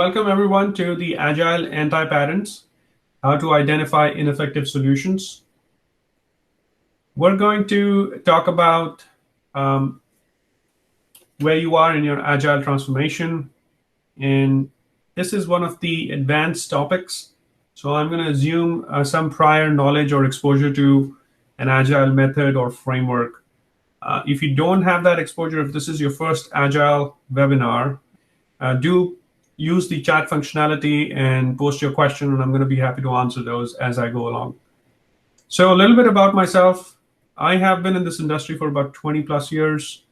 Welcome everyone to the Agile Anti Patterns, how to identify ineffective solutions. We're going to talk about where you are in your Agile transformation. And this is one of the advanced topics. So I'm going to assume some prior knowledge or exposure to an Agile method or framework. If you don't have that exposure, if this is your first Agile webinar, do use the chat functionality and post your question, and I'm going to be happy to answer those as I go along. So a little bit about myself. I have been in this industry for about 20 plus years.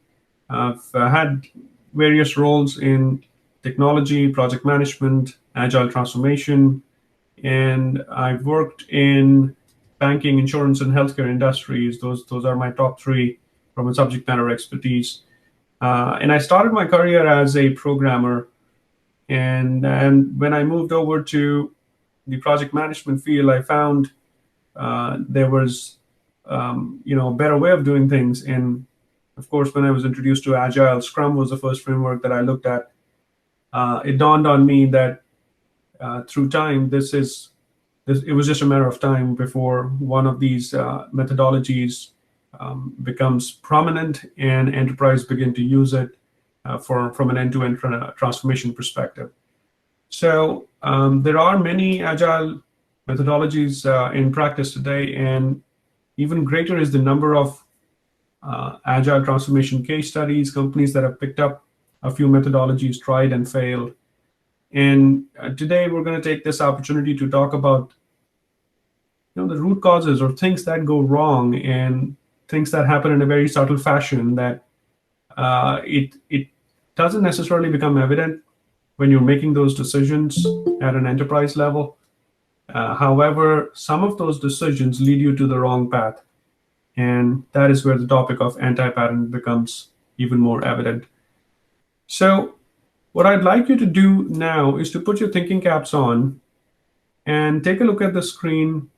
I've had various roles in technology, project management, agile transformation, and I've worked in banking, insurance, and healthcare industries. Those are my top three from a subject matter expertise. And I started my career as a programmer. And when I moved over to the project management field, I found there was a better way of doing things. And of course, when I was introduced to Agile, Scrum was the first framework that I looked at. It dawned on me that through time, it was just a matter of time before one of these methodologies becomes prominent and enterprise begin to use it from an end-to-end transformation perspective. So there are many agile methodologies in practice today, and even greater is the number of agile transformation case studies, companies that have picked up a few methodologies, tried and failed. And today we're going to take this opportunity to talk about the root causes or things that go wrong and things that happen in a very subtle fashion that it doesn't necessarily become evident when you're making those decisions at an enterprise level. However, some of those decisions lead you to the wrong path. And that is where the topic of anti-pattern becomes even more evident. So what I'd like you to do now is to put your thinking caps on and take a look at the screen.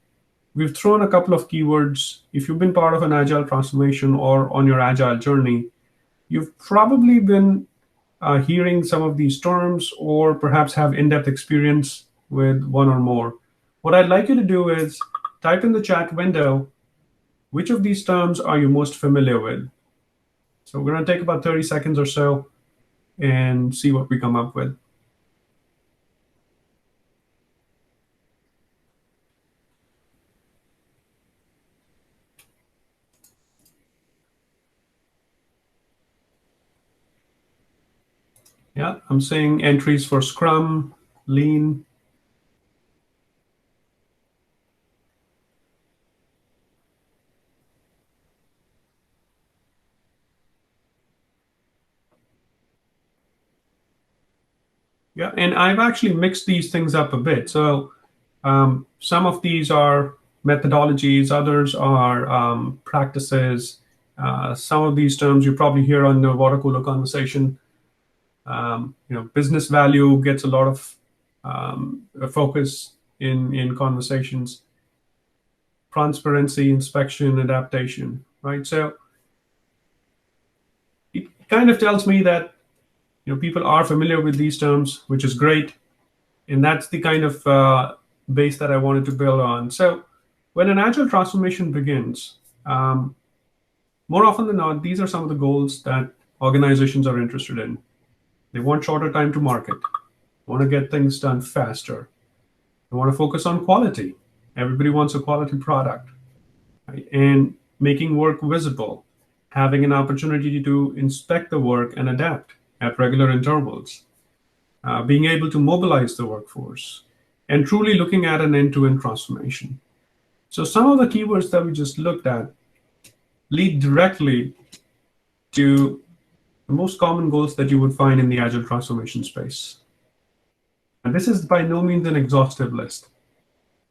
We've thrown a couple of keywords. If you've been part of an agile transformation or on your agile journey, you've probably been hearing some of these terms or perhaps have in-depth experience with one or more. What I'd like you to do is type in the chat window, which of these terms are you most familiar with? So we're going to take about 30 seconds or so and see what we come up with. Yeah, I'm seeing entries for Scrum, Lean. Yeah, and I've actually mixed these things up a bit. So some of these are methodologies, others are practices. Some of these terms you probably hear on the water cooler conversation. Business value gets a lot of focus in conversations. Transparency, inspection, adaptation, right? So it kind of tells me that people are familiar with these terms, which is great. And that's the kind of base that I wanted to build on. So when an agile transformation begins, more often than not, these are some of the goals that organizations are interested in. They want shorter time to market, want to get things done faster. They want to focus on quality. Everybody wants a quality product, right? And making work visible, having an opportunity to inspect the work and adapt at regular intervals, being able to mobilize the workforce, and truly looking at an end-to-end transformation. So some of the keywords that we just looked at lead directly to the most common goals that you would find in the agile transformation space. And this is by no means an exhaustive list.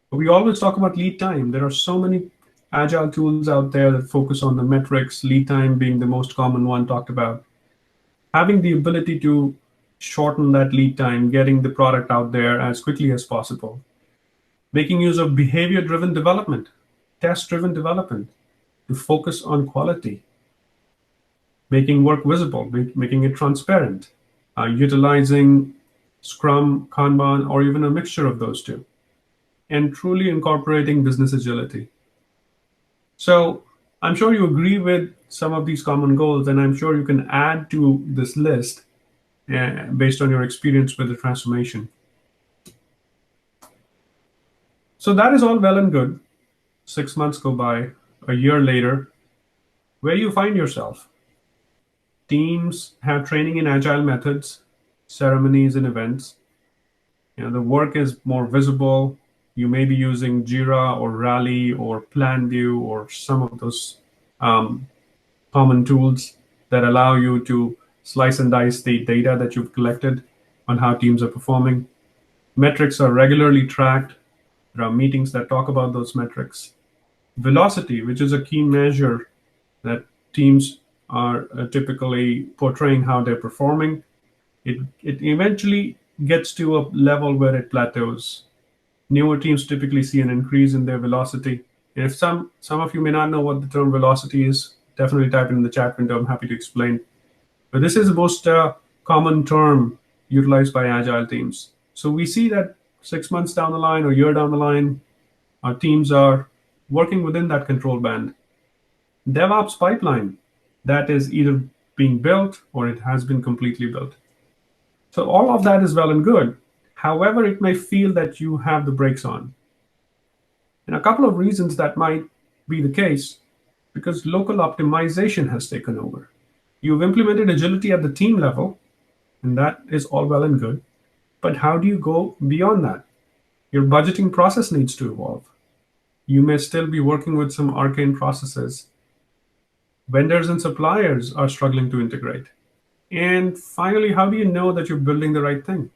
But we always talk about lead time. There are so many agile tools out there that focus on the metrics, lead time being the most common one talked about. Having the ability to shorten that lead time, getting the product out there as quickly as possible. Making use of behavior-driven development, test-driven development to focus on quality. Making work visible, making it transparent. Utilizing Scrum, Kanban, or even a mixture of those two, and truly incorporating business agility. So I'm sure you agree with some of these common goals, and I'm sure you can add to this list based on your experience with the transformation. So that is all well and good. 6 months go by, a year later, where do you find yourself? Teams have training in agile methods, ceremonies and events. The work is more visible. You may be using Jira or Rally or PlanView or some of those um, common tools that allow you to slice and dice the data that you've collected on how teams are performing. Metrics are regularly tracked. There are meetings that talk about those metrics. Velocity, which is a key measure that teams are typically portraying how they're performing, it eventually gets to a level where it plateaus. Newer teams typically see an increase in their velocity. And if some of you may not know what the term velocity is, definitely type it in the chat window. I'm happy to explain. But this is the most common term utilized by agile teams. So we see that 6 months down the line or a year down the line, our teams are working within that control band. DevOps pipeline, that is either being built or it has been completely built. So all of that is well and good. However, it may feel that you have the brakes on. And a couple of reasons that might be the case, because local optimization has taken over. You've implemented agility at the team level, and that is all well and good. But how do you go beyond that? Your budgeting process needs to evolve. You may still be working with some arcane processes. Vendors and suppliers are struggling to integrate. And finally, how do you know that you're building the right thing?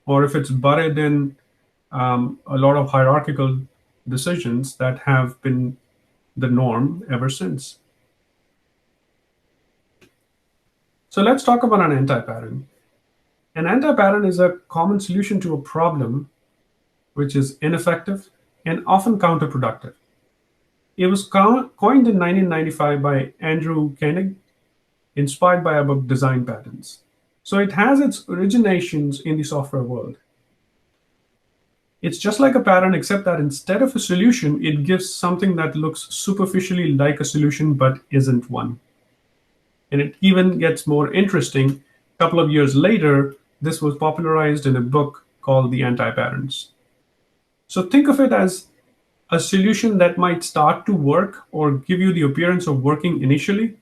Or if it's buried in a lot of hierarchical decisions that have been the norm ever since. So let's talk about an anti-pattern. An anti-pattern is a common solution to a problem which is ineffective and often counterproductive. It was coined in 1995 by Andrew Koenig, inspired by our book Design Patterns. So it has its originations in the software world. It's just like a pattern, except that instead of a solution, it gives something that looks superficially like a solution but isn't one. And it even gets more interesting. A couple of years later, this was popularized in a book called The Anti Patterns. So think of it as a solution that might start to work or give you the appearance of working initially.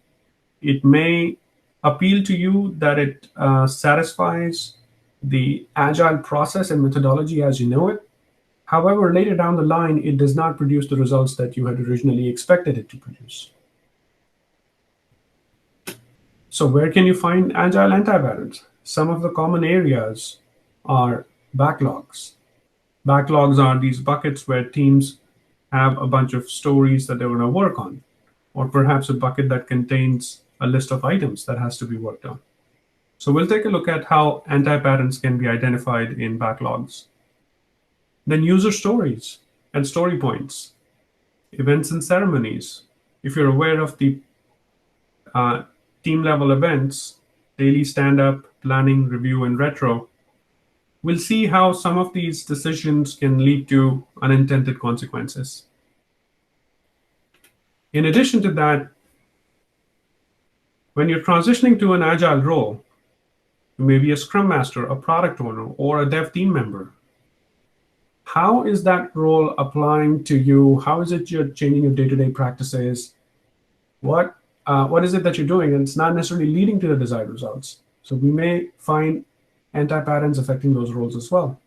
It may appeal to you that it satisfies the agile process and methodology as you know it. However, later down the line, it does not produce the results that you had originally expected it to produce. So where can you find agile anti-patterns? Some of the common areas are backlogs. Backlogs are these buckets where teams have a bunch of stories that they're going to work on, or perhaps a bucket that contains a list of items that has to be worked on. So we'll take a look at how anti-patterns can be identified in backlogs. Then user stories and story points, events and ceremonies. If you're aware of the team level events, daily stand-up, planning, review, and retro, we'll see how some of these decisions can lead to unintended consequences. In addition to that, when you're transitioning to an agile role, you may be a scrum master, a product owner, or a dev team member. How is that role applying to you? How is it you're changing your day-to-day practices? What is it that you're doing? And it's not necessarily leading to the desired results. So we may find anti-patterns affecting those roles as well.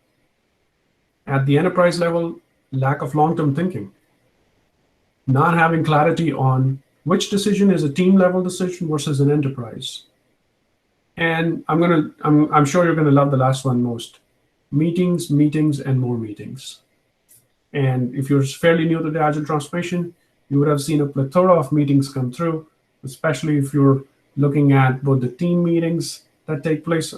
At the enterprise level, lack of long-term thinking. Not having clarity on which decision is a team-level decision versus an enterprise. And I'm sure you're gonna love the last one most. Meetings, and more meetings. And if you're fairly new to the Agile transformation, you would have seen a plethora of meetings come through, especially if you're looking at both the team meetings that take place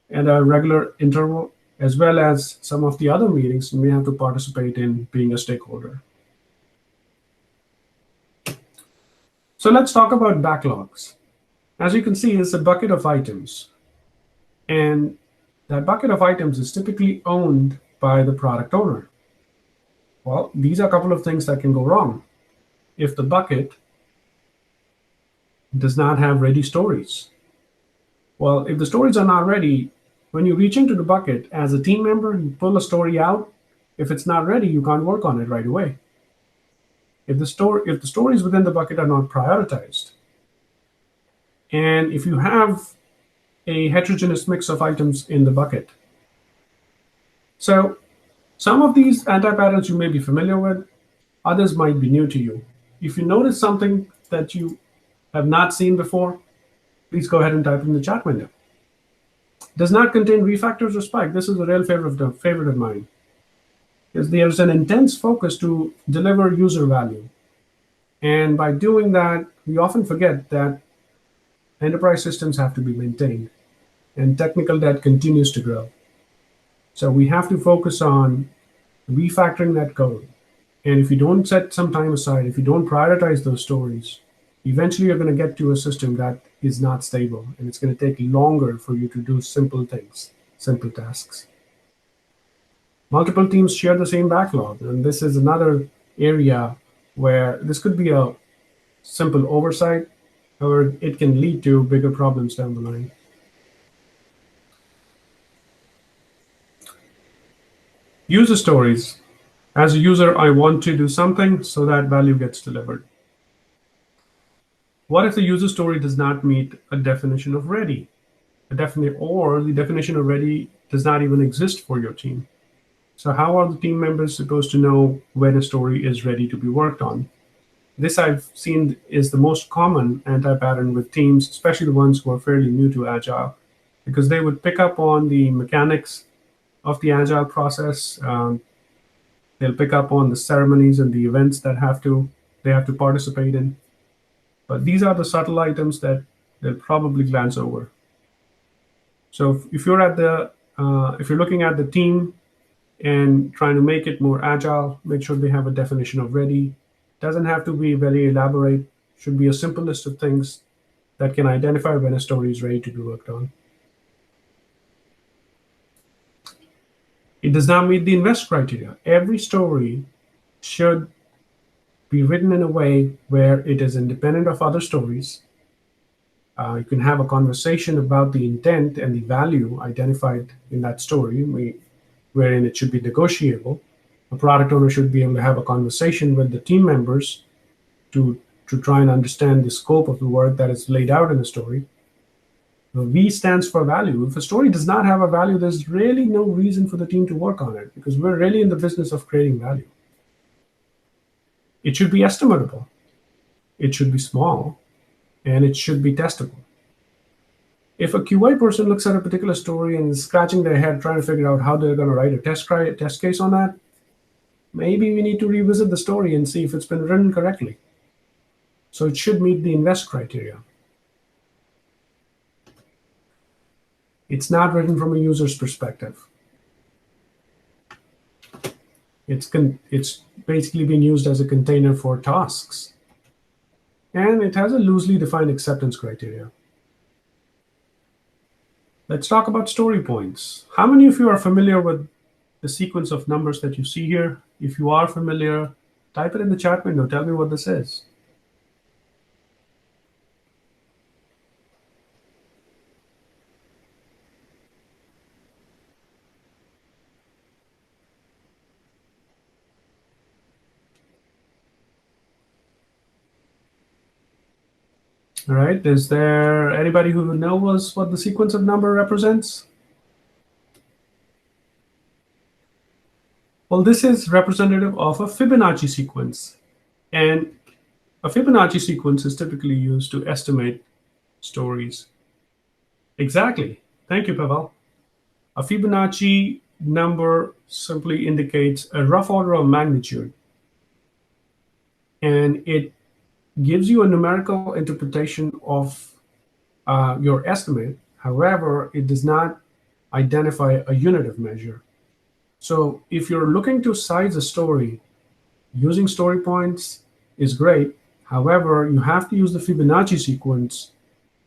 at a regular interval, as well as some of the other meetings you may have to participate in being a stakeholder. So let's talk about backlogs. As you can see, it's a bucket of items. And That bucket of items is typically owned by the product owner. Well, these are a couple of things that can go wrong. If the bucket does not have ready stories, well, if the stories are not ready, when you reach into the bucket as a team member, you pull a story out. If it's not ready, you can't work on it right away. If the stories within the bucket are not prioritized, and if you have a heterogeneous mix of items in the bucket. So some of these anti-patterns you may be familiar with, others might be new to you. If you notice something that you have not seen before, please go ahead and type it in the chat window. Does not contain refactors or spike. This is a real favorite of mine. Because there's an intense focus to deliver user value. And by doing that, we often forget that enterprise systems have to be maintained and technical debt continues to grow. So we have to focus on refactoring that code. And if you don't set some time aside, if you don't prioritize those stories, eventually you're going to get to a system that is not stable, and it's going to take longer for you to do simple things, simple tasks. Multiple teams share the same backlog, and this is another area where this could be a simple oversight, or it can lead to bigger problems down the line. User stories. As a user, I want to do something so that value gets delivered. What if the user story does not meet a definition of ready? Or the definition of ready does not even exist for your team. So how are the team members supposed to know when a story is ready to be worked on? This I've seen is the most common anti-pattern with teams, especially the ones who are fairly new to Agile, because they would pick up on the mechanics of the Agile process. They'll pick up on the ceremonies and the events that they have to participate in. But these are the subtle items that they'll probably glance over. So if you're looking at the team and trying to make it more agile, make sure they have a definition of ready. Doesn't have to be very elaborate. Should be a simple list of things that can identify when a story is ready to be worked on. It does not meet the invest criteria. Every story should be written in a way where it is independent of other stories. You can have a conversation about the intent and the value identified in that story, wherein it should be negotiable. A product owner should be able to have a conversation with the team members to try and understand the scope of the work that is laid out in the story. V stands for value. If a story does not have a value, there's really no reason for the team to work on it, because we're really in the business of creating value. It should be estimable. It should be small, and it should be testable. If a QA person looks at a particular story and is scratching their head trying to figure out how they're going to write a test case on that, maybe we need to revisit the story and see if it's been written correctly. So it should meet the invest criteria. It's not written from a user's perspective. It's basically being used as a container for tasks. And it has a loosely defined acceptance criteria. Let's talk about story points. How many of you are familiar with the sequence of numbers that you see here? If you are familiar, type it in the chat window. Tell me what this is. All right, is there anybody who knows what the sequence of number represents? Well, this is representative of a Fibonacci sequence. And a Fibonacci sequence is typically used to estimate stories. Exactly. Thank you, Pavel. A Fibonacci number simply indicates a rough order of magnitude. And it gives you a numerical interpretation of your estimate. However, it does not identify a unit of measure. So if you're looking to size a story, using story points is great. However, you have to use the Fibonacci sequence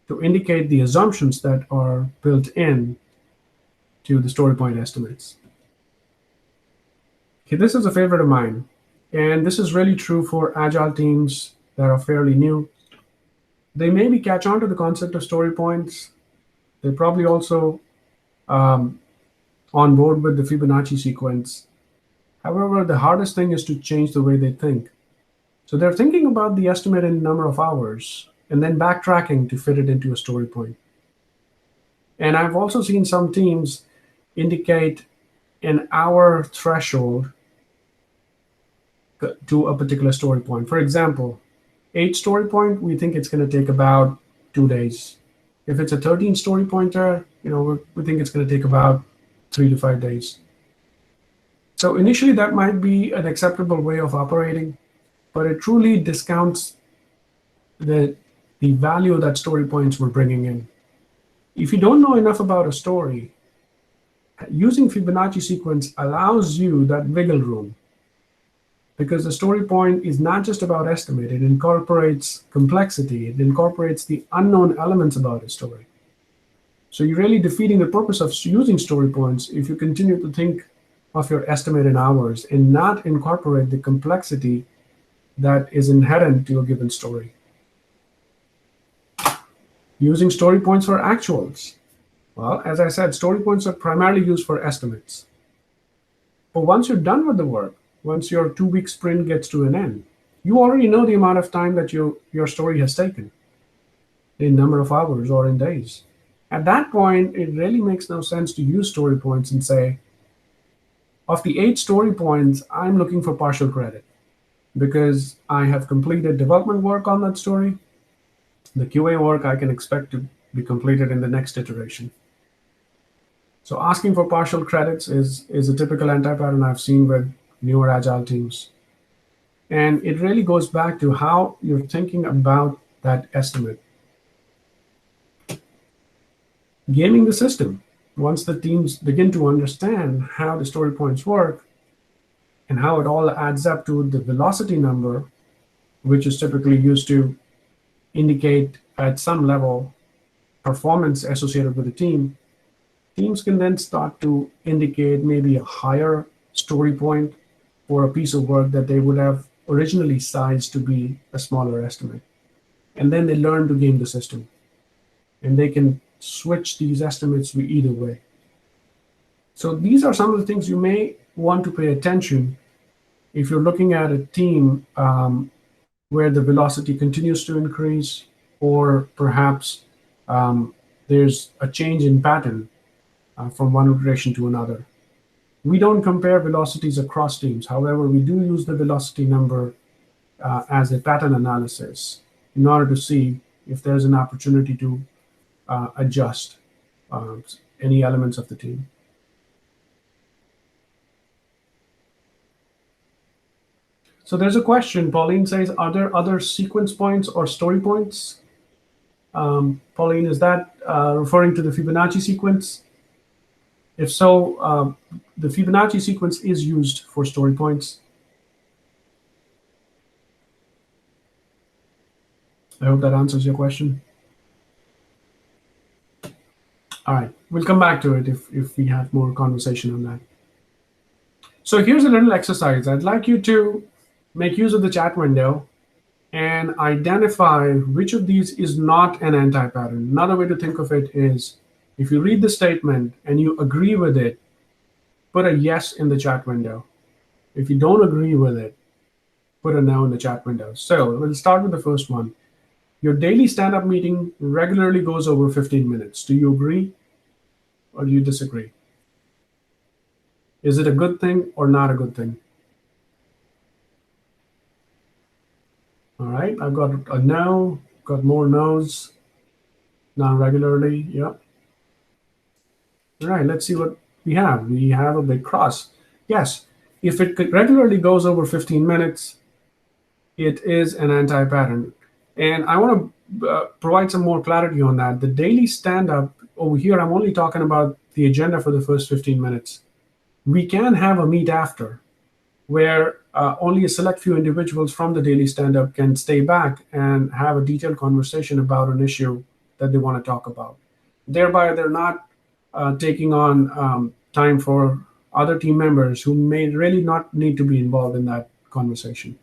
to indicate the assumptions that are built in to the story point estimates. Okay, this is a favorite of mine, and this is really true for agile teams that are fairly new. They maybe catch on to the concept of story points. They're probably also um, on board with the Fibonacci sequence. However, the hardest thing is to change the way they think. So they're thinking about the estimate in number of hours and then backtracking to fit it into a story point. And I've also seen some teams indicate an hour threshold to a particular story point. For example, 8 story point, we think it's going to take about 2 days. If it's a 13 story pointer, we think it's going to take about 3 to 5 days. So initially that might be an acceptable way of operating, but it truly discounts the value that story points were bringing in. If you don't know enough about a story, using Fibonacci sequence allows you that wiggle room, because the story point is not just about estimate. It incorporates complexity. It incorporates the unknown elements about a story. So you're really defeating the purpose of using story points if you continue to think of your estimate in hours and not incorporate the complexity that is inherent to a given story. Using story points for actuals. Well, as I said, story points are primarily used for estimates. But once you're done with the work, once your 2-week sprint gets to an end, you already know the amount of time that your story has taken in number of hours or in days. At that point, it really makes no sense to use story points and say, of the 8 story points, I'm looking for partial credit because I have completed development work on that story. The QA work I can expect to be completed in the next iteration. So asking for partial credits is a typical anti-pattern I've seen with newer agile teams. And it really goes back to how you're thinking about that estimate. Gaming the system. Once the teams begin to understand how the story points work and how it all adds up to the velocity number, which is typically used to indicate at some level performance associated with the team, teams can then start to indicate maybe a higher story point for a piece of work that they would have originally sized to be a smaller estimate. And then they learn to game the system. And they can switch these estimates either way. So these are some of the things you may want to pay attention if you're looking at a team where the velocity continues to increase, or perhaps there's a change in pattern from one iteration to another. We don't compare velocities across teams. However, we do use the velocity number as a pattern analysis in order to see if there's an opportunity to adjust any elements of the team. So there's a question. Pauline says, are there other sequence points or story points? Pauline, is that referring to the Fibonacci sequence? If so, the Fibonacci sequence is used for story points. I hope that answers your question. All right, we'll come back to it if we have more conversation on that. So here's a little exercise. I'd like you to make use of the chat window and identify which of these is not an anti-pattern. Another way to think of it is, if you read the statement and you agree with it, put a yes in the chat window. If you don't agree with it, put a no in the chat window. So we'll start with the first one. Your daily stand-up meeting regularly goes over 15 minutes. Do you agree or do you disagree? Is it a good thing or not a good thing? All right, I've got a no, got more no's, not regularly, yep. All right, let's see what we have. We have a big cross. Yes, if it regularly goes over 15 minutes, it is an anti-pattern. And I want to provide some more clarity on that. The daily stand-up over here, I'm only talking about the agenda for the first 15 minutes. We can have a meet after, where only a select few individuals from the daily stand-up can stay back and have a detailed conversation about an issue that they want to talk about. Thereby, they're not taking on time for other team members who may really not need to be involved in that conversation.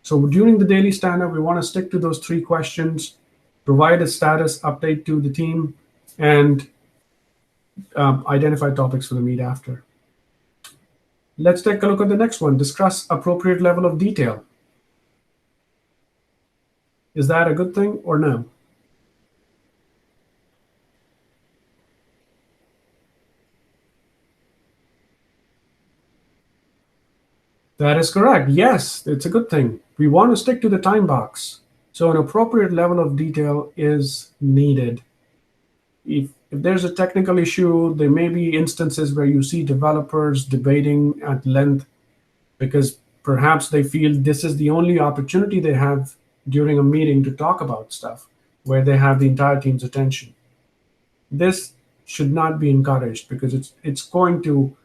So during the daily stand-up, we want to stick to those three questions, provide a status update to the team, and identify topics for the meet after. Let's take a look at the next one. Discuss appropriate level of detail. Is that a good thing or no? That is correct. Yes, it's a good thing. We want to stick to the time box. So an appropriate level of detail is needed. If there's a technical issue, there may be instances where you see developers debating at length because perhaps they feel this is the only opportunity they have during a meeting to talk about stuff where they have the entire team's attention. This should not be encouraged because it's going to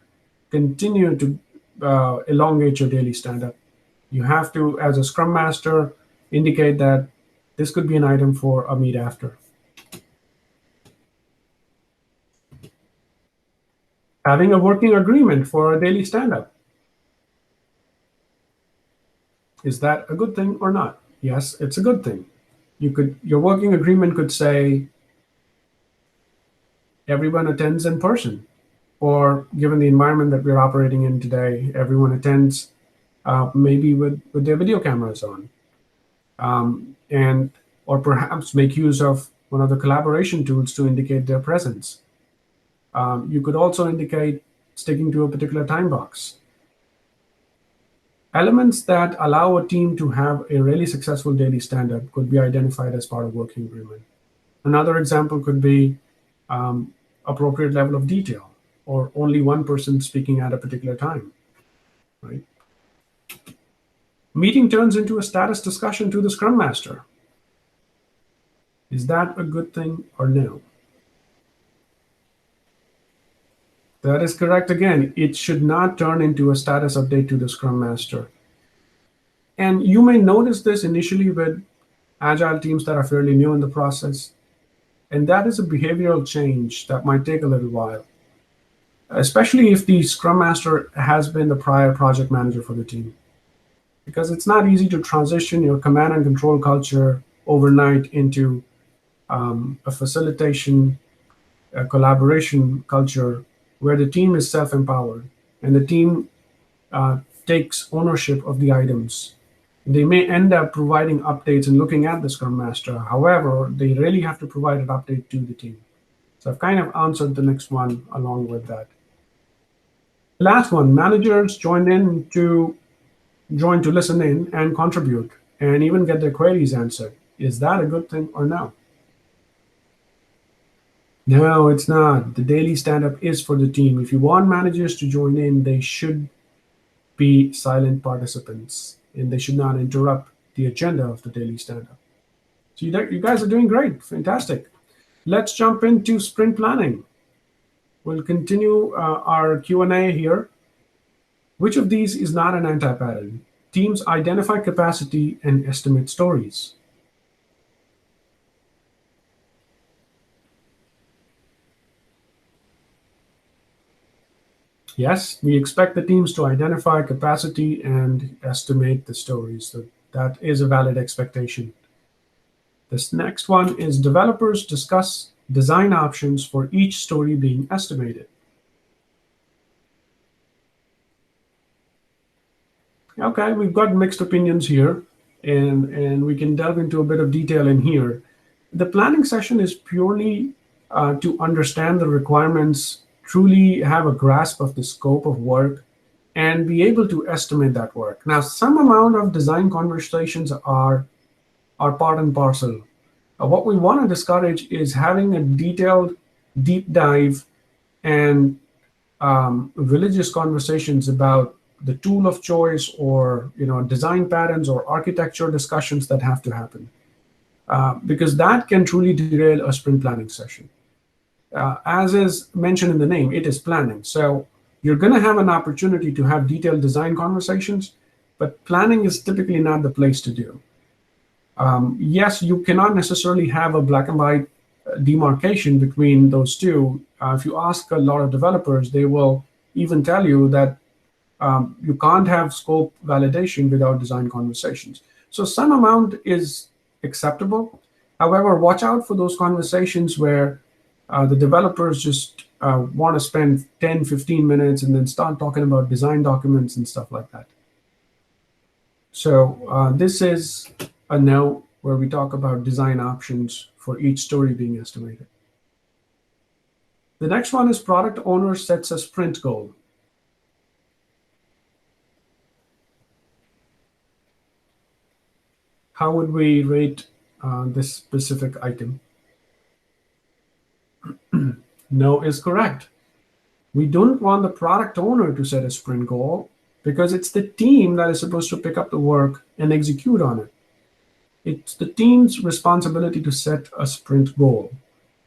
continue to elongate your daily stand-up. You have to, as a scrum master, indicate that this could be an item for a meet after. Having a working agreement for a daily stand-up. Is that a good thing or not? Yes, it's a good thing. Your working agreement could say everyone attends in person, or given the environment that we're operating in today, everyone attends maybe with their video cameras on, and or perhaps make use of one of the collaboration tools to indicate their presence. You could also indicate sticking to a particular time box. Elements that allow a team to have a really successful daily stand-up could be identified as part of working agreement. Another example could be appropriate level of detail, or only one person speaking at a particular time, right? Meeting turns into a status discussion to the Scrum Master. Is that a good thing or no? That is correct again. It should not turn into a status update to the Scrum Master. And you may notice this initially with Agile teams that are fairly new in the process. And that is a behavioral change that might take a little while, especially if the Scrum Master has been the prior project manager for the team. Because it's not easy to transition your command and control culture overnight into a facilitation, a collaboration culture where the team is self-empowered and the team takes ownership of the items. They may end up providing updates and looking at the Scrum Master. However, they really have to provide an update to the team. So I've kind of answered the next one along with that. Last one, managers join to listen in and contribute and even get their queries answered. Is that a good thing or no? No, it's not. The daily stand-up is for the team. If you want managers to join in, they should be silent participants, and they should not interrupt the agenda of the daily stand-up. So you guys are doing great. Fantastic. Let's jump into sprint planning. We'll continue our Q&A here. Which of these is not an anti-pattern? Teams identify capacity and estimate stories. Yes, we expect the teams to identify capacity and estimate the stories. So that is a valid expectation. This next one is developers discuss design options for each story being estimated. Okay, we've got mixed opinions here, and we can delve into a bit of detail in here. The planning session is purely to understand the requirements, truly have a grasp of the scope of work, and be able to estimate that work. Now, some amount of design conversations are part and parcel. What we want to discourage is having a detailed, deep dive and religious conversations about the tool of choice or design patterns or architecture discussions that have to happen, because that can truly derail a sprint planning session. As is mentioned in the name, it is planning. So you're going to have an opportunity to have detailed design conversations, but planning is typically not the place to do. Yes, you cannot necessarily have a black and white demarcation between those two. If you ask a lot of developers, they will even tell you that you can't have scope validation without design conversations. So some amount is acceptable. However, watch out for those conversations where the developers just want to spend 10, 15 minutes and then start talking about design documents and stuff like that. So this is a note where we talk about design options for each story being estimated. The next one is product owner sets a sprint goal. How would we rate this specific item? No is correct. We don't want the product owner to set a sprint goal because it's the team that is supposed to pick up the work and execute on it. It's the team's responsibility to set a sprint goal.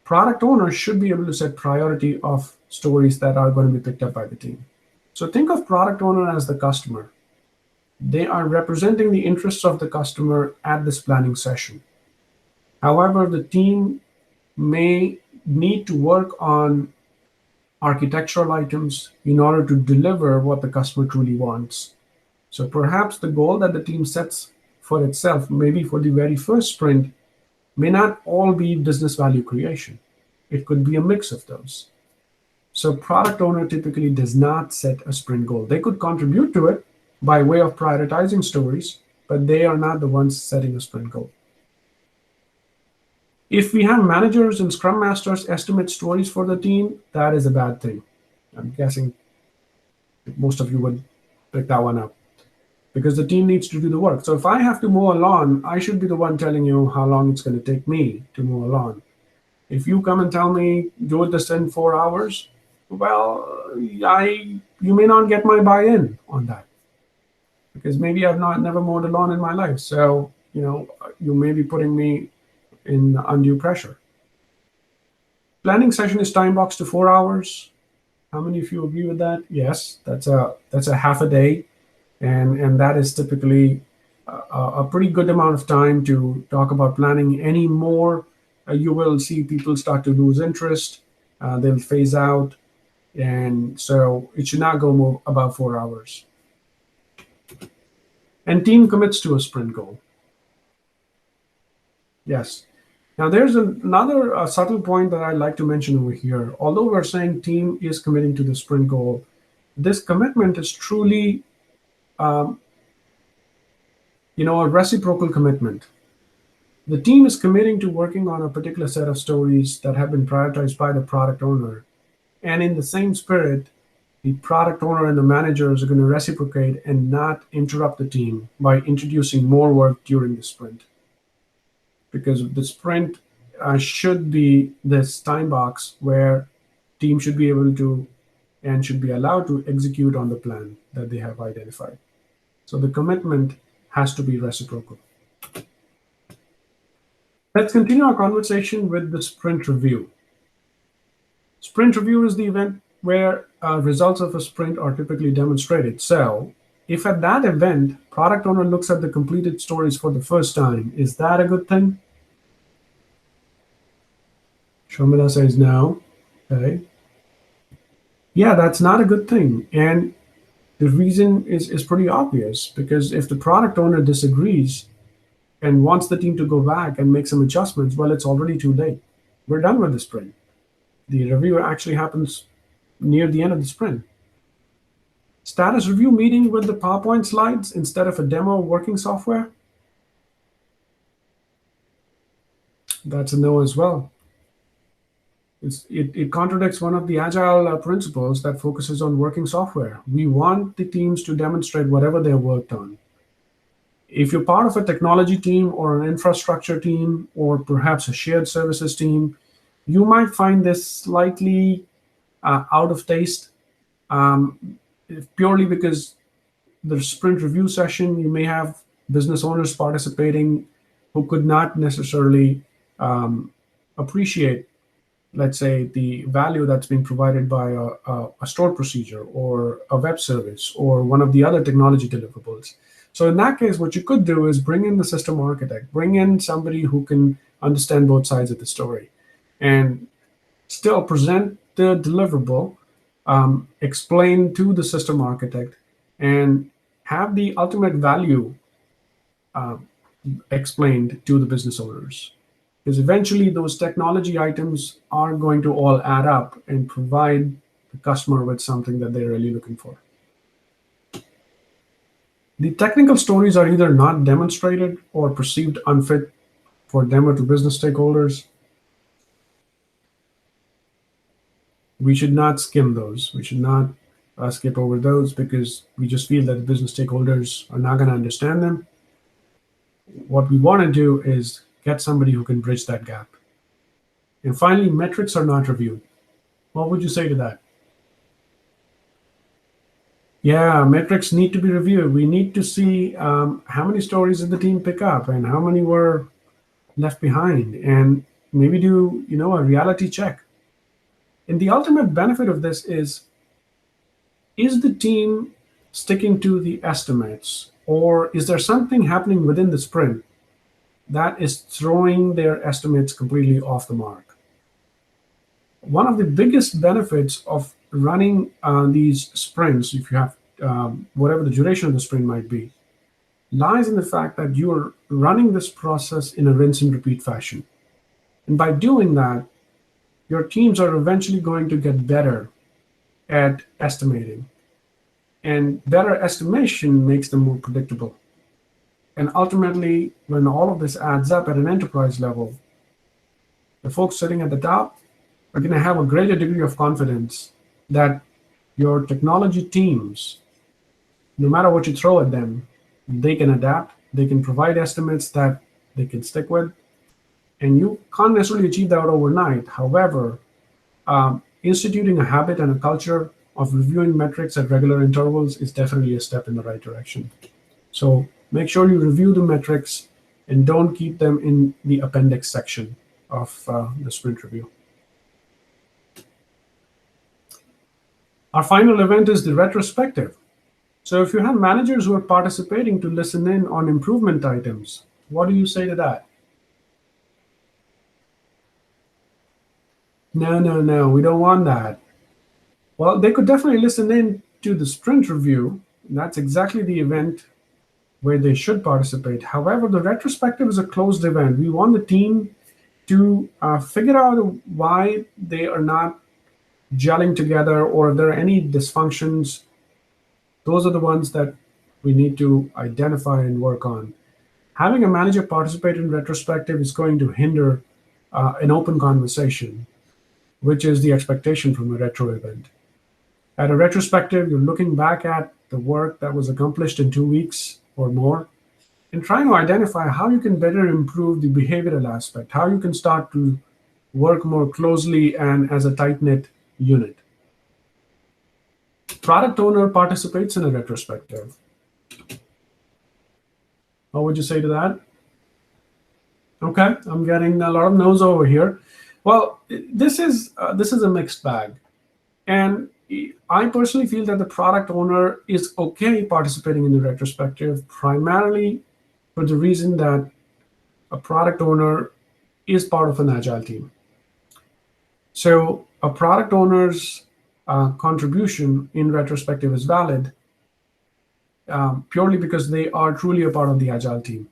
Product owners should be able to set priority of stories that are going to be picked up by the team. So think of product owner as the customer. They are representing the interests of the customer at this planning session. However, the team may need to work on architectural items in order to deliver what the customer truly wants. So perhaps the goal that the team sets for itself, maybe for the very first sprint, may not all be business value creation. It could be a mix of those. So product owner typically does not set a sprint goal. They could contribute to it by way of prioritizing stories, but they are not the ones setting a sprint goal. If we have managers and scrum masters estimate stories for the team, that is a bad thing. I'm guessing most of you would pick that one up because the team needs to do the work. So if I have to mow a lawn, I should be the one telling you how long it's going to take me to mow a lawn. If you come and tell me, do this in 4 hours, well, you may not get my buy-in on that because maybe I've never mowed a lawn in my life. So, you may be putting me in undue pressure. Planning session is time boxed to 4 hours. How many of you agree with that? Yes, that's a half a day, and that is typically a pretty good amount of time to talk about planning. Any more, you will see people start to lose interest. They'll phase out, and so it should not go more about 4 hours. And team commits to a sprint goal. Yes. Now, there's another subtle point that I'd like to mention over here. Although we're saying team is committing to the sprint goal, this commitment is truly, a reciprocal commitment. The team is committing to working on a particular set of stories that have been prioritized by the product owner. And in the same spirit, the product owner and the managers are going to reciprocate and not interrupt the team by introducing more work during the sprint. Because the sprint should be this time box where team should be able to and should be allowed to execute on the plan that they have identified. So the commitment has to be reciprocal. Let's continue our conversation with the sprint review. Sprint review is the event where results of a sprint are typically demonstrated. So if at that event, product owner looks at the completed stories for the first time, is that a good thing? Sharmila says no. Okay. Yeah, that's not a good thing. And the reason is pretty obvious, because if the product owner disagrees and wants the team to go back and make some adjustments, well, it's already too late. We're done with the sprint. The review actually happens near the end of the sprint. Status review meeting with the PowerPoint slides instead of a demo working software? That's a no as well. It contradicts one of the Agile principles that focuses on working software. We want the teams to demonstrate whatever they worked on. If you're part of a technology team or an infrastructure team or perhaps a shared services team, you might find this slightly out of taste, purely because the sprint review session, you may have business owners participating who could not necessarily appreciate, let's say, the value that's being provided by a stored procedure or a web service or one of the other technology deliverables. So in that case, what you could do is bring in the system architect, bring in somebody who can understand both sides of the story. and still present the deliverable, explain to the system architect, and have the ultimate value uh, explained to the business owners. Because eventually those technology items are going to all add up and provide the customer with something that they're really looking for. The technical stories are either not demonstrated or perceived unfit for demo to business stakeholders. We should not skim those. We should not skip over those because we just feel that the business stakeholders are not going to understand them. What we want to do is get somebody who can bridge that gap. And finally, metrics are not reviewed. What would you say to that? Yeah, metrics need to be reviewed. We need to see how many stories did the team pick up and how many were left behind, and maybe do a reality check. And the ultimate benefit of this is the team sticking to the estimates, or is there something happening within the sprint that is throwing their estimates completely off the mark? One of the biggest benefits of running these sprints, if you have whatever the duration of the sprint might be, lies in the fact that you are running this process in a rinse and repeat fashion. And by doing that, your teams are eventually going to get better at estimating. And better estimation makes them more predictable. And ultimately, when all of this adds up at an enterprise level, the folks sitting at the top are going to have a greater degree of confidence that your technology teams, no matter what you throw at them, they can adapt, they can provide estimates that they can stick with. And you can't necessarily achieve that overnight. However, instituting a habit and a culture of reviewing metrics at regular intervals is definitely a step in the right direction. So make sure you review the metrics and don't keep them in the appendix section of the sprint review. Our final event is the retrospective. So if you have managers who are participating to listen in on improvement items, what do you say to that? No, we don't want that. Well, they could definitely listen in to the sprint review. That's exactly the event where they should participate. However, the retrospective is a closed event. We want the team to figure out why they are not gelling together, or if there are any dysfunctions. Those are the ones that we need to identify and work on. Having a manager participate in retrospective is going to hinder an open conversation, which is the expectation from a retro event. At a retrospective, you're looking back at the work that was accomplished in 2 weeks or more and trying to identify how you can better improve the behavioral aspect, how you can start to work more closely and as a tight-knit unit. Product owner participates in a retrospective. What would you say to that? Okay, I'm getting a lot of no's over here. Well, this is a mixed bag, and I personally feel that the product owner is okay participating in the retrospective, primarily for the reason that a product owner is part of an agile team. So a product owner's contribution in retrospective is valid purely because they are truly a part of the agile team.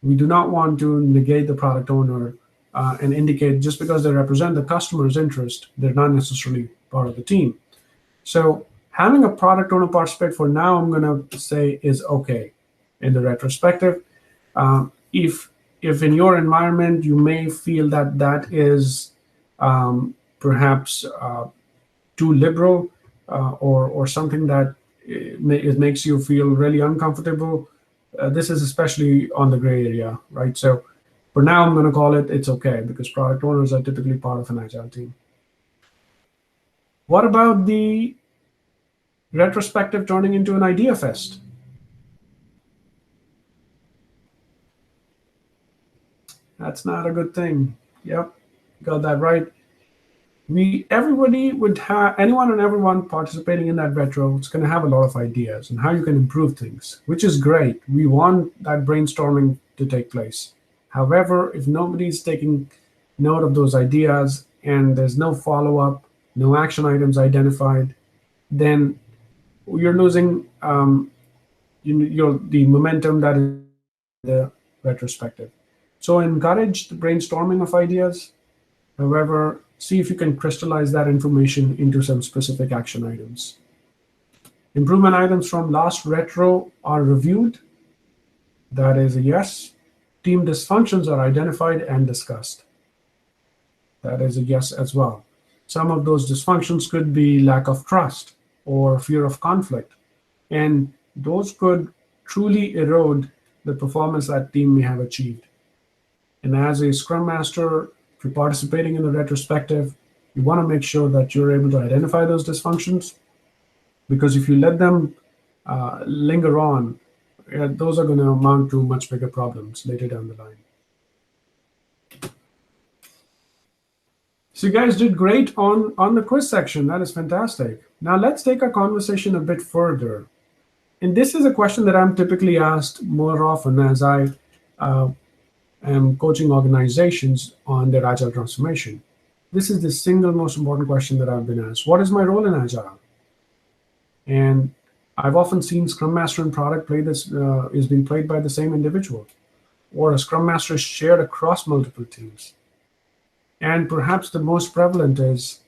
We do not want to negate the product owner and indicate just because they represent the customer's interest, they're not necessarily part of the team. So having a product owner participate for now, I'm going to say is okay in the retrospective. If in your environment you may feel that that is perhaps too liberal or something that it makes you feel really uncomfortable, this is especially on the gray area, right? So for now, I'm going to call it's okay because product owners are typically part of an agile team. What about the retrospective turning into an idea fest? That's not a good thing. Yep, got that right. Everybody would have, anyone and everyone participating in that retro is going to have a lot of ideas on how you can improve things, which is great. We want that brainstorming to take place. However, if nobody's taking note of those ideas and there's no follow-up, no action items identified, then you're losing the momentum that is needed in the retrospective. So encourage the brainstorming of ideas. However, see if you can crystallize that information into some specific action items. Improvement items from last retro are reviewed. That is a yes. Team dysfunctions are identified and discussed. That is a yes as well. Some of those dysfunctions could be lack of trust or fear of conflict, and those could truly erode the performance that team may have achieved. And as a Scrum Master, if you're participating in the retrospective, you want to make sure that you're able to identify those dysfunctions, because if you let them linger on, those are going to amount to much bigger problems later down the line. So you guys did great on the quiz section. That is fantastic. Now let's take our conversation a bit further. And this is a question that I'm typically asked more often as I am coaching organizations on their Agile transformation. This is the single most important question that I've been asked. What is my role in Agile? And I've often seen Scrum Master and product play this is being played by the same individual, or a Scrum Master is shared across multiple teams. And perhaps the most prevalent is,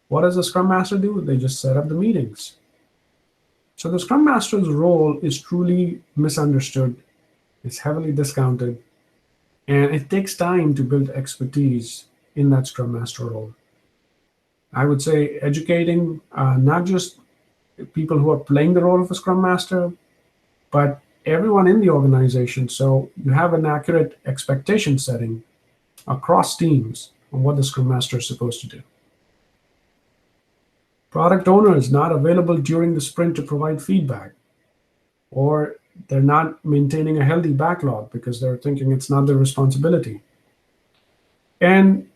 what does a Scrum Master do? They just set up the meetings. So the Scrum Master's role is truly misunderstood. It's heavily discounted. And it takes time to build expertise in that Scrum Master role. I would say educating not just people who are playing the role of a Scrum Master, but everyone in the organization. So you have an accurate expectation setting across teams on what the Scrum Master is supposed to do. Product owner is not available during the sprint to provide feedback, or they're not maintaining a healthy backlog because they're thinking it's not their responsibility. And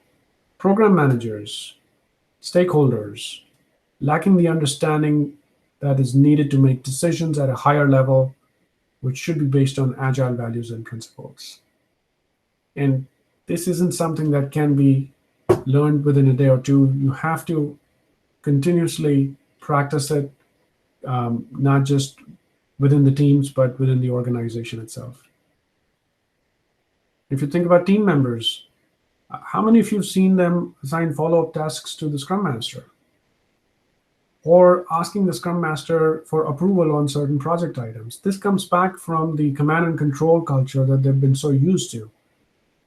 program managers, stakeholders, lacking the understanding that is needed to make decisions at a higher level, which should be based on Agile values and principles. And this isn't something that can be learned within a day or two. You have to continuously practice it, not just within the teams, but within the organization itself. If you think about team members, how many of you have seen them assign follow-up tasks to the Scrum Master? Or asking the Scrum Master for approval on certain project items? This comes back from the command and control culture that they've been so used to.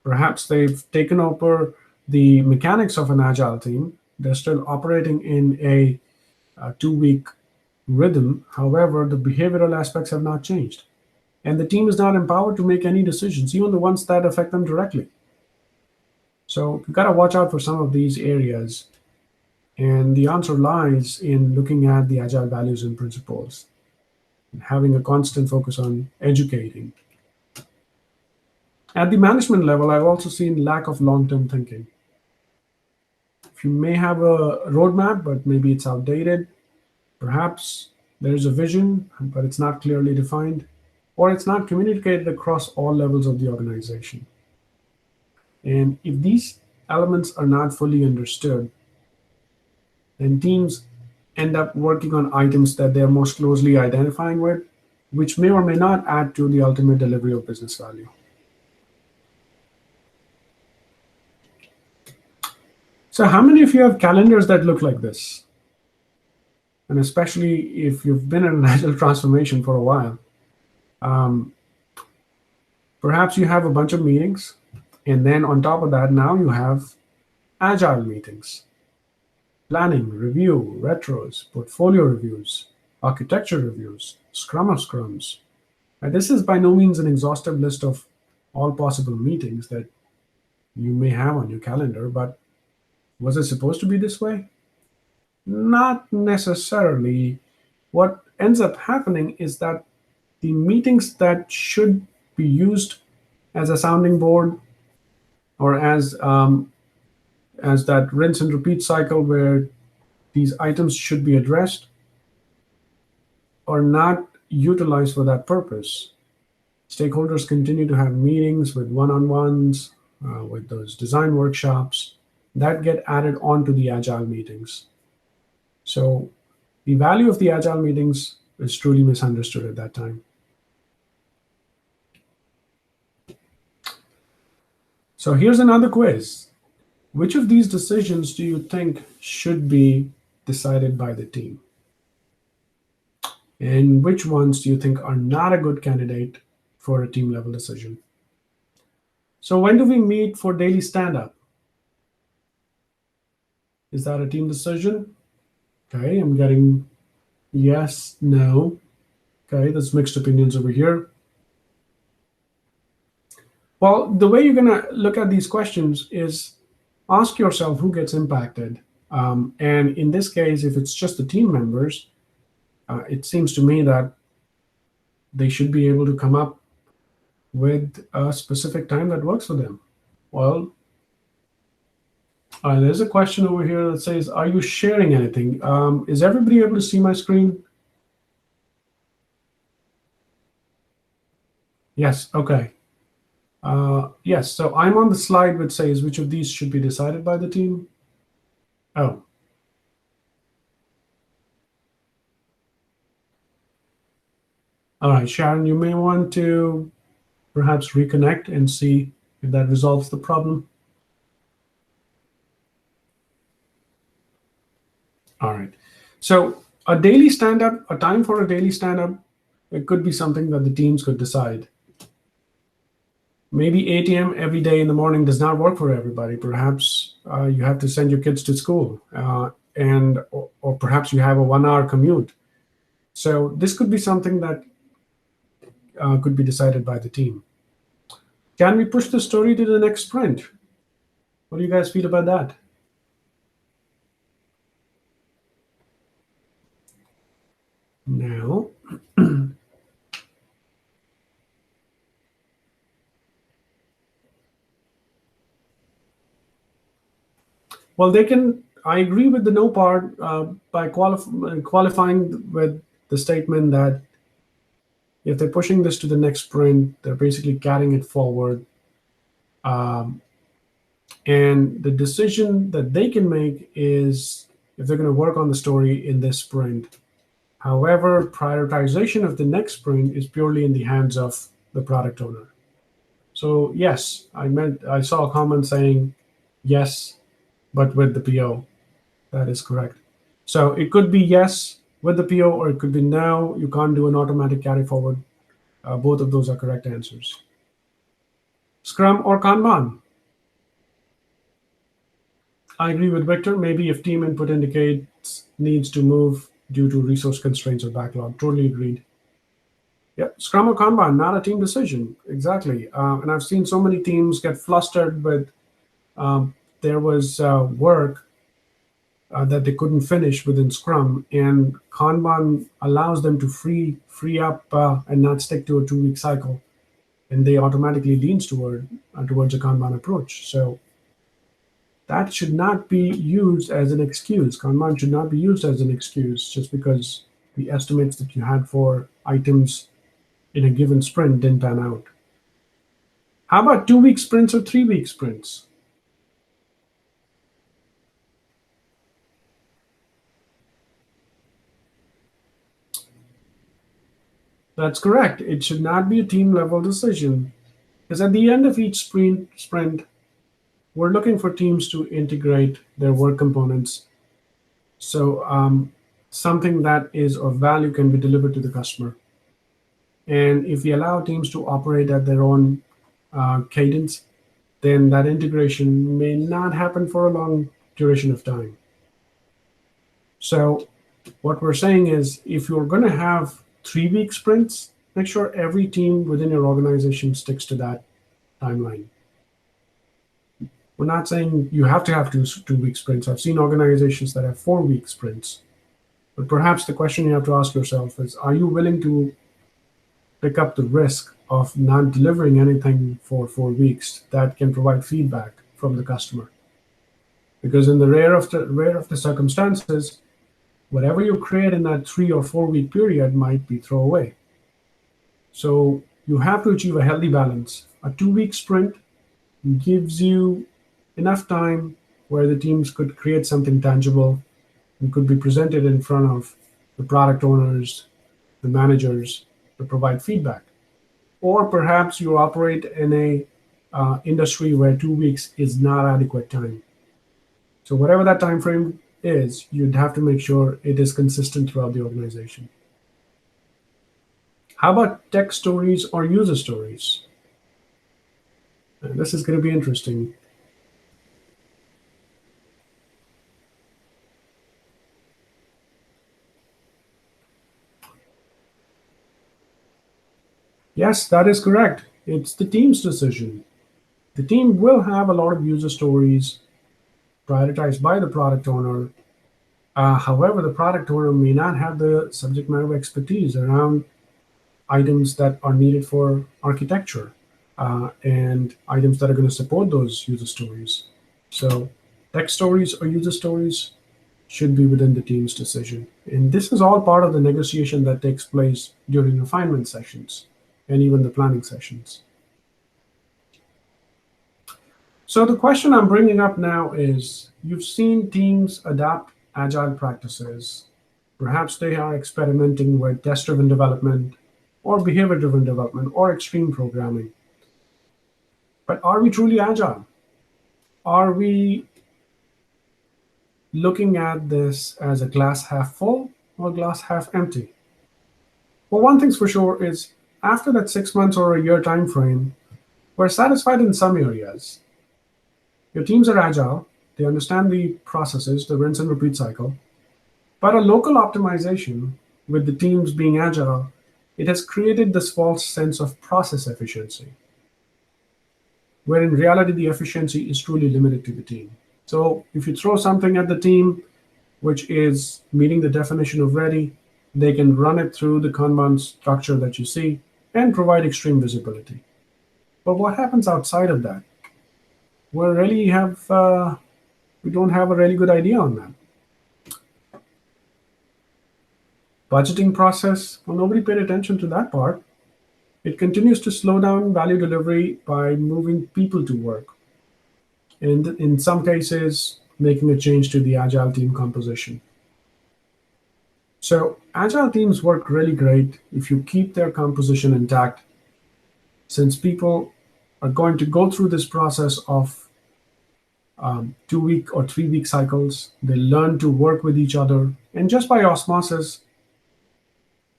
Perhaps they've taken over the mechanics of an Agile team. They're still operating in a 2-week rhythm. However, the behavioral aspects have not changed. And the team is not empowered to make any decisions, even the ones that affect them directly. So you've got to watch out for some of these areas. And the answer lies in looking at the Agile values and principles, and having a constant focus on educating. At the management level, I've also seen lack of long-term thinking. If you may have a roadmap, but maybe it's outdated, perhaps there's a vision, but it's not clearly defined, or it's not communicated across all levels of the organization. And if these elements are not fully understood, then teams end up working on items that they're most closely identifying with, which may or may not add to the ultimate delivery of business value. So how many of you have calendars that look like this? And especially if you've been in an Agile transformation for a while. Perhaps you have a bunch of meetings, and then on top of that, now you have Agile meetings. Planning, review, retros, portfolio reviews, architecture reviews, Scrum of Scrums. And this is by no means an exhaustive list of all possible meetings that you may have on your calendar, but was it supposed to be this way? Not necessarily. What ends up happening is that the meetings that should be used as a sounding board, or as that rinse and repeat cycle where these items should be addressed, are not utilized for that purpose. Stakeholders continue to have meetings with one-on-ones, with those design workshops, that get added on to the Agile meetings. So the value of the Agile meetings is truly misunderstood at that time. So here's another quiz. Which of these decisions do you think should be decided by the team? And which ones do you think are not a good candidate for a team level decision? So when do we meet for daily stand-up? Is that a team decision? Okay, I'm getting yes, no. Okay, there's mixed opinions over here. Well, the way you're going to look at these questions is ask yourself who gets impacted. And in this case, if it's just the team members, it seems to me that they should be able to come up with a specific time that works for them. Well, there's a question over here that says, are you sharing anything? Is everybody able to see my screen? Yes, okay. Yes, so I'm on the slide which says which of these should be decided by the team. Oh. All right, Sharon, you may want to perhaps reconnect and see if that resolves the problem. All right. So a daily stand-up, a time for a daily stand-up, it could be something that the teams could decide. Maybe 8 a.m. every day in the morning does not work for everybody. Perhaps you have to send your kids to school, or perhaps you have a 1-hour commute. So this could be something that could be decided by the team. Can we push the story to the next sprint? What do you guys feel about that? Now, well, they can. I agree with the no part by qualifying with the statement that if they're pushing this to the next sprint, they're basically carrying it forward. And the decision that they can make is if they're going to work on the story in this sprint. However, prioritization of the next sprint is purely in the hands of the product owner. So yes, I saw a comment saying yes, but with the PO. That is correct. So it could be yes with the PO, or it could be no, you can't do an automatic carry forward. Both of those are correct answers. Scrum or Kanban? I agree with Victor. Maybe if team input indicates needs to move due to resource constraints or backlog. Totally agreed. Yeah, Scrum or Kanban, not a team decision. Exactly. And I've seen so many teams get flustered with there was work that they couldn't finish within Scrum, and Kanban allows them to free up and not stick to a 2-week cycle, and they automatically leans towards a Kanban approach. So that should not be used as an excuse. Kanban should not be used as an excuse just because the estimates that you had for items in a given sprint didn't pan out. How about 2-week sprints or 3-week sprints? That's correct. It should not be a team level decision, because at the end of each sprint, we're looking for teams to integrate their work components. So something that is of value can be delivered to the customer. And if we allow teams to operate at their own cadence, then that integration may not happen for a long duration of time. So what we're saying is, if you're going to have 3-week sprints, make sure every team within your organization sticks to that timeline. We're not saying you have to have 2-week sprints. I've seen organizations that have 4-week sprints. But perhaps the question you have to ask yourself is, are you willing to pick up the risk of not delivering anything for 4 weeks that can provide feedback from the customer? Because in the rare of the circumstances, whatever you create in that 3 or 4 week period might be throwaway. So you have to achieve a healthy balance. A 2-week sprint gives you enough time where the teams could create something tangible and could be presented in front of the product owners, the managers, to provide feedback. Or perhaps you operate in a industry where 2 weeks is not adequate time. So whatever that time frame is, you'd have to make sure it is consistent throughout the organization. How about tech stories or user stories? This is going to be interesting. Yes, that is correct. It's the team's decision. The team will have a lot of user stories prioritized by the product owner. However, the product owner may not have the subject matter expertise around items that are needed for architecture and items that are going to support those user stories. So tech stories or user stories should be within the team's decision. And this is all part of the negotiation that takes place during refinement sessions and even the planning sessions. So the question I'm bringing up now is, you've seen teams adopt agile practices. Perhaps they are experimenting with test-driven development or behavior-driven development or extreme programming. But are we truly agile? Are we looking at this as a glass half full or glass half empty? Well, one thing's for sure is after that 6 months or a year time frame, we're satisfied in some areas. Your teams are agile, they understand the processes, the rinse and repeat cycle, but a local optimization with the teams being agile, it has created this false sense of process efficiency, where in reality the efficiency is truly limited to the team. So if you throw something at the team which is meeting the definition of ready, they can run it through the Kanban structure that you see and provide extreme visibility. But what happens outside of that? We don't have a really good idea on that. Budgeting process, well, nobody paid attention to that part. It continues to slow down value delivery by moving people to work, and in some cases, making a change to the agile team composition. So agile teams work really great if you keep their composition intact, since people are going to go through this process of 2 week or 3 week cycles. They learn to work with each other, and just by osmosis,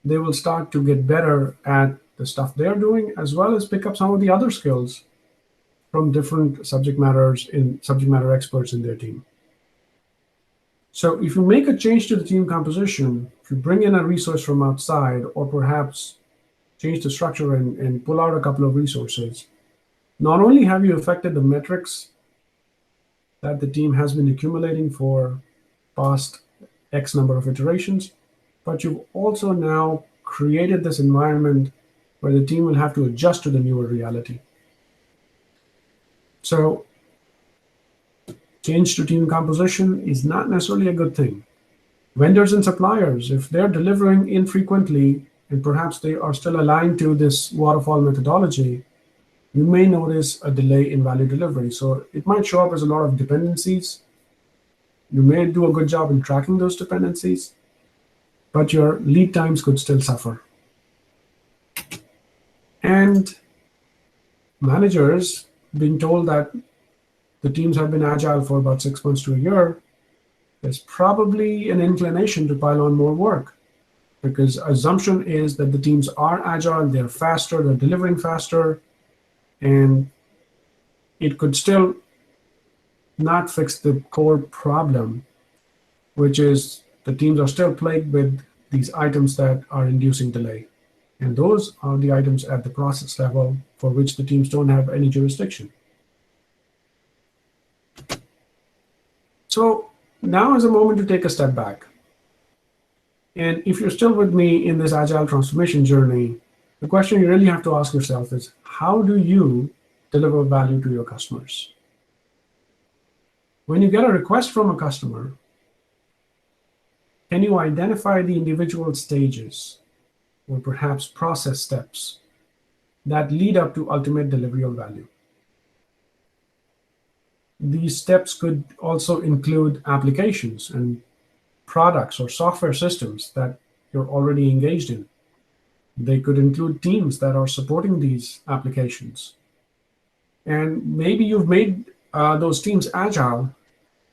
they will start to get better at the stuff they're doing, as well as pick up some of the other skills from different subject matter experts in their team. So if you make a change to the team composition, if you bring in a resource from outside, or perhaps change the structure and pull out a couple of resources, not only have you affected the metrics that the team has been accumulating for past X number of iterations, but you've also now created this environment where the team will have to adjust to the newer reality. So change to team composition is not necessarily a good thing. Vendors and suppliers, if they're delivering infrequently and perhaps they are still aligned to this waterfall methodology, you may notice a delay in value delivery. So it might show up as a lot of dependencies. You may do a good job in tracking those dependencies, but your lead times could still suffer. And managers being told that the teams have been agile for about 6 months to a year, there's probably an inclination to pile on more work, because assumption is that the teams are agile, they're faster, they're delivering faster, and it could still not fix the core problem, which is the teams are still plagued with these items that are inducing delay. And those are the items at the process level for which the teams don't have any jurisdiction. So now is a moment to take a step back. And if you're still with me in this agile transformation journey, the question you really have to ask yourself is, how do you deliver value to your customers? When you get a request from a customer, can you identify the individual stages or perhaps process steps that lead up to ultimate delivery of value? These steps could also include applications and products or software systems that you're already engaged in. They could include teams that are supporting these applications. And maybe you've made those teams agile.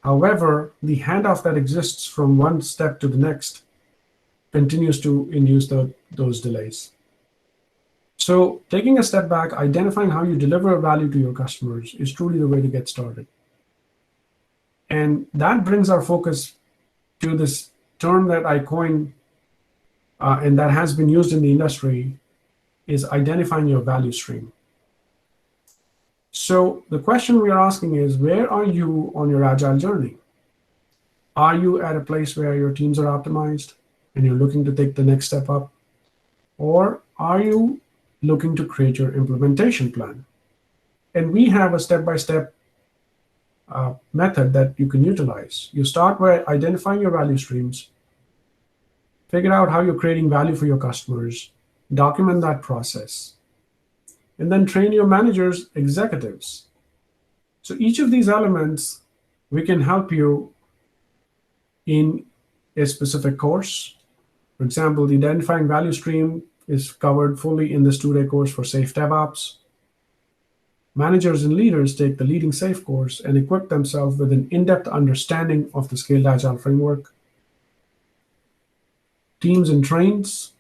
However, the handoff that exists from one step to the next continues to induce those delays. So, taking a step back, identifying how you deliver value to your customers is truly the way to get started. And that brings our focus to this term that I coined and that has been used in the industry is identifying your value stream. So the question we are asking is, where are you on your agile journey? Are you at a place where your teams are optimized and you're looking to take the next step up? Or are you looking to create your implementation plan? And we have a step-by-step method that you can utilize. You start by identifying your value streams, figure out how you're creating value for your customers, document that process, and then train your managers, executives. So each of these elements, we can help you in a specific course. For example, the identifying value stream is covered fully in this 2-day course for Safe DevOps. Managers and leaders take the Leading Safe course and equip themselves with an in-depth understanding of the Scaled Agile framework. Teams and trains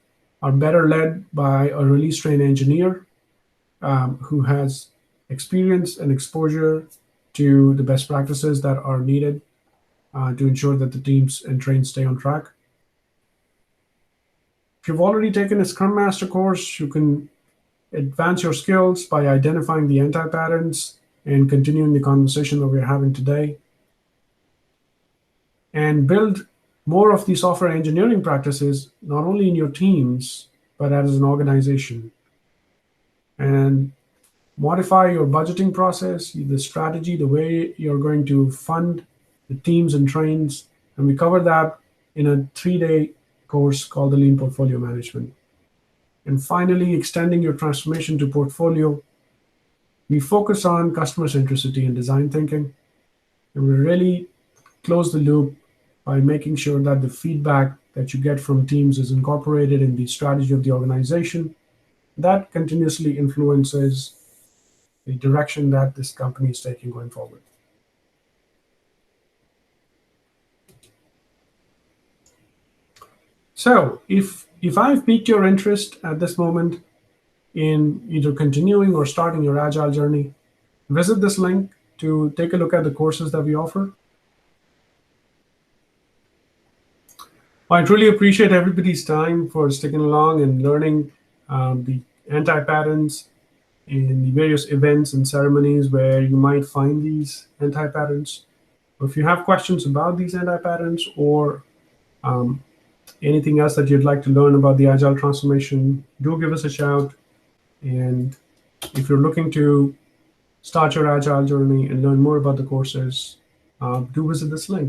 are better led by a release-trained engineer who has experience and exposure to the best practices that are needed to ensure that the teams and trains stay on track. If you've already taken a Scrum Master course, you can advance your skills by identifying the anti-patterns and continuing the conversation that we're having today. And build more of the software engineering practices, not only in your teams, but as an organization. And modify your budgeting process, the strategy, the way you're going to fund the teams and trains. And we cover that in a 3-day course called the Lean Portfolio Management. And finally, extending your transformation to portfolio, we focus on customer centricity and design thinking. And we really close the loop by making sure that the feedback that you get from teams is incorporated in the strategy of the organization. That continuously influences the direction that this company is taking going forward. So if I've piqued your interest at this moment in either continuing or starting your agile journey, visit this link to take a look at the courses that we offer. I truly appreciate everybody's time for sticking along and learning the anti-patterns in the various events and ceremonies where you might find these anti-patterns. If you have questions about these anti-patterns or anything else that you'd like to learn about the Agile transformation, do give us a shout. And if you're looking to start your Agile journey and learn more about the courses, do visit this link.